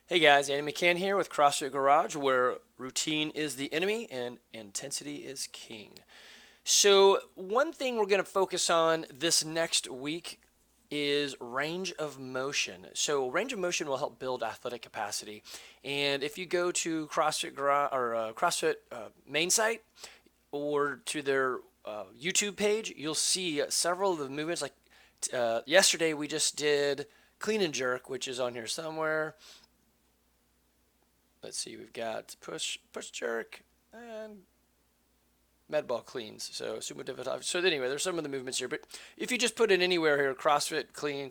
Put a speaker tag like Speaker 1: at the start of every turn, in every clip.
Speaker 1: Hey guys, Andy McCann here with CrossFit Garage, where routine is the enemy and intensity is king. So, one thing we're going to focus on this next week is range of motion. So, range of motion will help build athletic capacity. And if you go to CrossFit Garage or CrossFit main site or to their YouTube page, you'll see several of the movements. Like yesterday, we just did clean and jerk, which is on here somewhere. Let's see, we've got push jerk, and med ball cleans. So sumo deadlift. So anyway, there's some of the movements here, but if you just put it anywhere here, CrossFit clean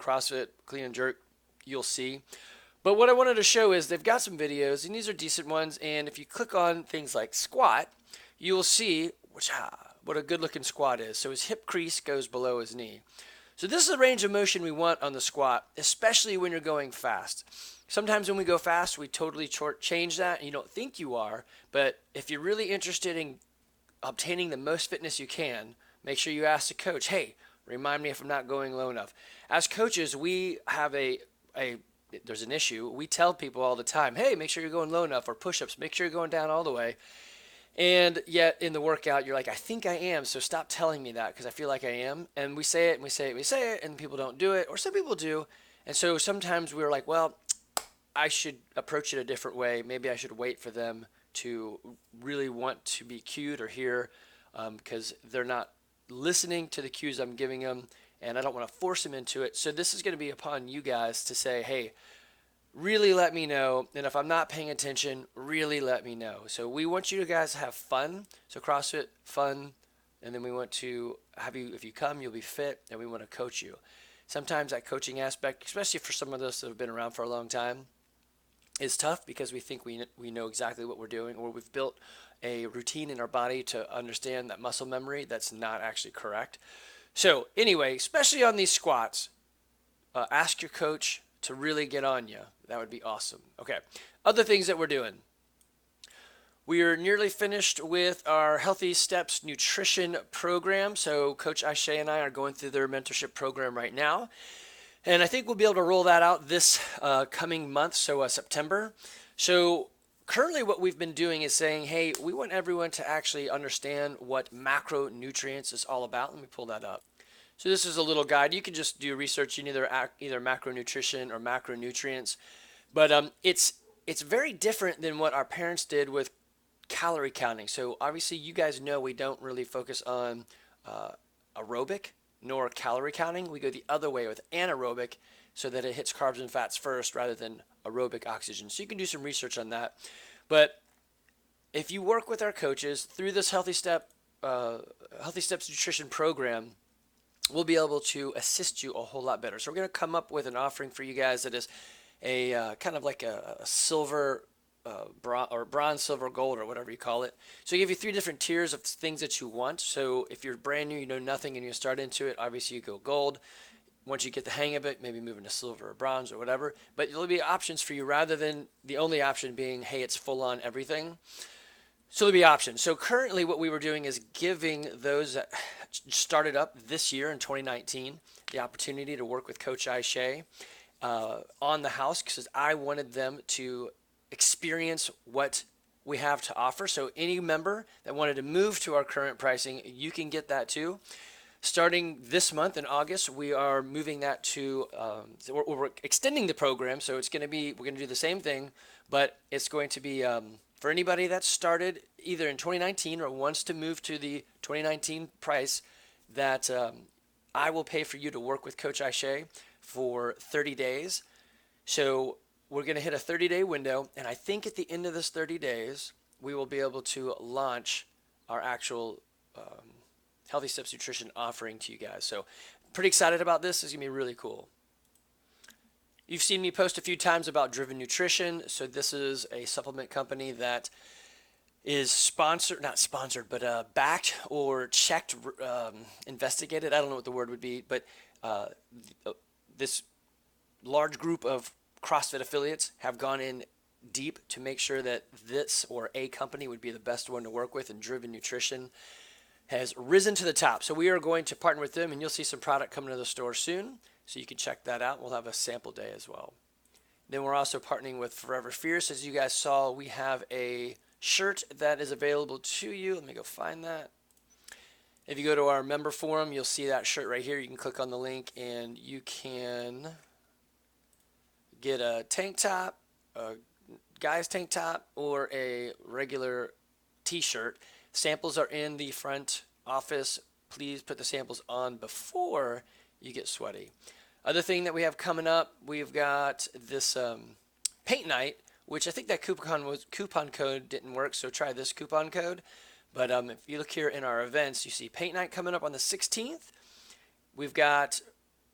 Speaker 1: and jerk, you'll see. But what I wanted to show is they've got some videos, and these are decent ones. And if you click on things like squat, you will see what a good looking squat is. So his hip crease goes below his knee. So this is the range of motion we want on the squat, especially when you're going fast. Sometimes when we go fast, we totally change that, and you don't think you are. But if you're really interested in obtaining the most fitness you can, make sure you ask the coach, hey, remind me if I'm not going low enough. As coaches, we have there's an issue. We tell people all the time, hey, make sure you're going low enough, or push-ups, make sure you're going down all the way. And yet in the workout, you're like, I think I am, so stop telling me that because I feel like I am. And we say it and we say it and we say it, and people don't do it, or some people do. And so sometimes we're like, well, I should approach it a different way. Maybe I should wait for them to really want to be cued or hear, because they're not listening to the cues I'm giving them, and I don't want to force them into it. So this is going to be upon you guys to say, hey, really let me know. And if I'm not paying attention, really let me know. So we want you guys to have fun. So CrossFit, fun. And then we want to have you, if you come, you'll be fit, and we want to coach you. Sometimes that coaching aspect, especially for some of us that have been around for a long time, is tough because we think we know exactly what we're doing, or we've built a routine in our body to understand that muscle memory that's not actually correct. So anyway, especially on these squats, ask your coach to really get on you. That would be awesome. Okay, other things that we're doing. We are nearly finished with our Healthy Steps nutrition program. So Coach Aisha and I are going through their mentorship program right now. And I think we'll be able to roll that out this coming month, so September. So currently what we've been doing is saying, hey, we want everyone to actually understand what macronutrients is all about. Let me pull that up. So this is a little guide. You can just do research in either macronutrition or macronutrients. But it's very different than what our parents did with calorie counting. So obviously you guys know we don't really focus on aerobic nor calorie counting. We go the other way with anaerobic, so that it hits carbs and fats first rather than aerobic oxygen. So you can do some research on that. But if you work with our coaches through this Healthy Steps nutrition program, we'll be able to assist you a whole lot better. So we're going to come up with an offering for you guys that is a kind of like a silver, bronze, silver, gold, or whatever you call it. So we give you 3 different tiers of things that you want. So if you're brand new, you know nothing, and you start into it, obviously you go gold. Once you get the hang of it, maybe move into silver or bronze or whatever. But there'll be options for you rather than the only option being, hey, it's full on everything. So there'll be options. So currently what we were doing is giving those that started up this year in 2019 the opportunity to work with Coach Aisha on the house, because I wanted them to experience what we have to offer. So any member that wanted to move to our current pricing, you can get that too. Starting this month in August, we are moving that to, we're extending the program. So we're going to do the same thing, but it's going to be for anybody that started either in 2019 or wants to move to the 2019 price, that I will pay for you to work with Coach Aisha for 30 days. So we're going to hit a 30-day window, and I think at the end of this 30 days, we will be able to launch our actual Healthy Steps Nutrition offering to you guys. So pretty excited about this. It's going to be really cool. You've seen me post a few times about Driven Nutrition. So this is a supplement company that is not sponsored, but backed or checked, investigated. I don't know what the word would be, but this large group of CrossFit affiliates have gone in deep to make sure that this or a company would be the best one to work with, and Driven Nutrition has risen to the top. So we are going to partner with them, and you'll see some product coming to the store soon, so you can check that out. We'll have a sample day as well. Then we're also partnering with Forever Fierce. As you guys saw, we have a shirt that is available to you. Let me go find that. If you go to our member forum, you'll see that shirt right here. You can click on the link and you can get a tank top, a guy's tank top, or a regular t-shirt. Samples are in the front office. Please put the samples on before you get sweaty. Other thing that we have coming up, we've got this paint night, which I think that coupon code didn't work, so try this coupon code. But if you look here in our events, you see paint night coming up on the 16th. We've got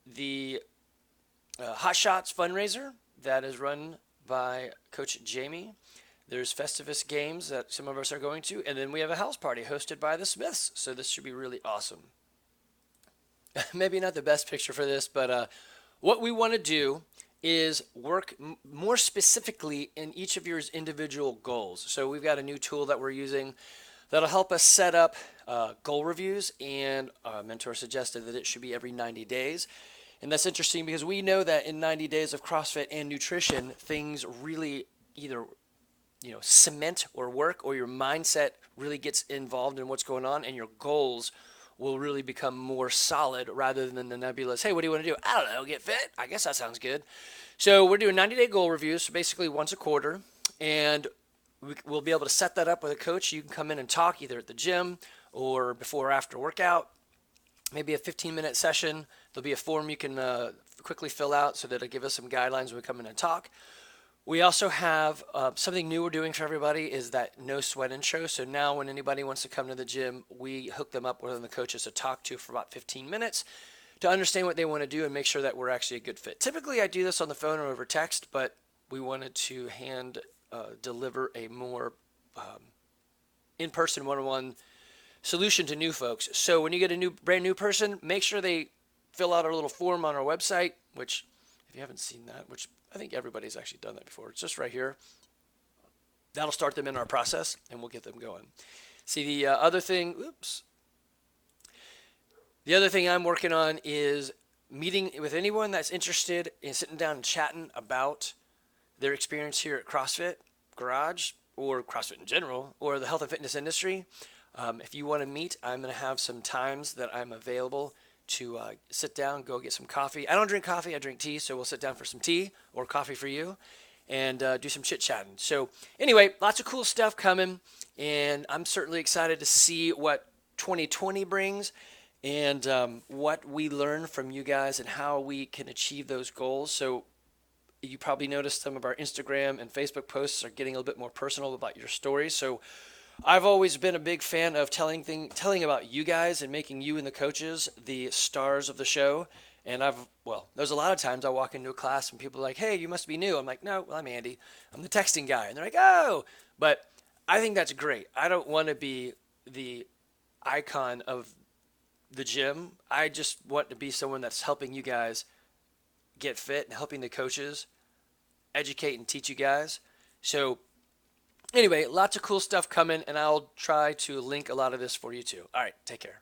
Speaker 1: the Hot Shots fundraiser that is run by Coach Jamie. There's Festivus games that some of us are going to, and then we have a house party hosted by the Smiths. So this should be really awesome. Maybe not the best picture for this, but what we want to do is work more specifically in each of your individual goals. So we've got a new tool that we're using that'll help us set up goal reviews, and our mentor suggested that it should be every 90 days. And that's interesting because we know that in 90 days of CrossFit and nutrition, things really either cement or work, or your mindset really gets involved in what's going on, and your goals will really become more solid rather than the nebulous, hey, what do you want to do? I don't know, get fit? I guess that sounds good. So we're doing 90-day goal reviews, so basically once a quarter, and we'll be able to set that up with a coach. You can come in and talk either at the gym or before or after workout, maybe a 15-minute session. There'll be a form you can quickly fill out so that it'll give us some guidelines when we come in and talk. We also have something new we're doing for everybody is that no sweat intro. So now when anybody wants to come to the gym, we hook them up with one of the coaches to talk to for about 15 minutes to understand what they want to do and make sure that we're actually a good fit. Typically, I do this on the phone or over text, but we wanted to deliver a more in-person one-on-one solution to new folks. So when you get a brand new person, make sure they fill out our little form on our website, which if you haven't seen that, which I think everybody's actually done that before. It's just right here. That'll start them in our process, and we'll get them going. See, the other thing I'm working on is meeting with anyone that's interested in sitting down and chatting about their experience here at CrossFit Garage or CrossFit in general or the health and fitness industry. If you want to meet, I'm going to have some times that I'm available to sit down, go get some coffee. I don't drink coffee, I drink tea, so we'll sit down for some tea or coffee for you and do some chit-chatting. So anyway, lots of cool stuff coming, and I'm certainly excited to see what 2020 brings and what we learn from you guys and how we can achieve those goals. So you probably noticed some of our Instagram and Facebook posts are getting a little bit more personal about your stories. So I've always been a big fan of telling about you guys and making you and the coaches the stars of the show. And there's a lot of times I walk into a class and people are like, hey, you must be new. I'm like, no, well, I'm Andy. I'm the texting guy. And they're like, oh. But I think that's great. I don't want to be the icon of the gym. I just want to be someone that's helping you guys get fit and helping the coaches educate and teach you guys. So anyway, lots of cool stuff coming, and I'll try to link a lot of this for you too. All right, take care.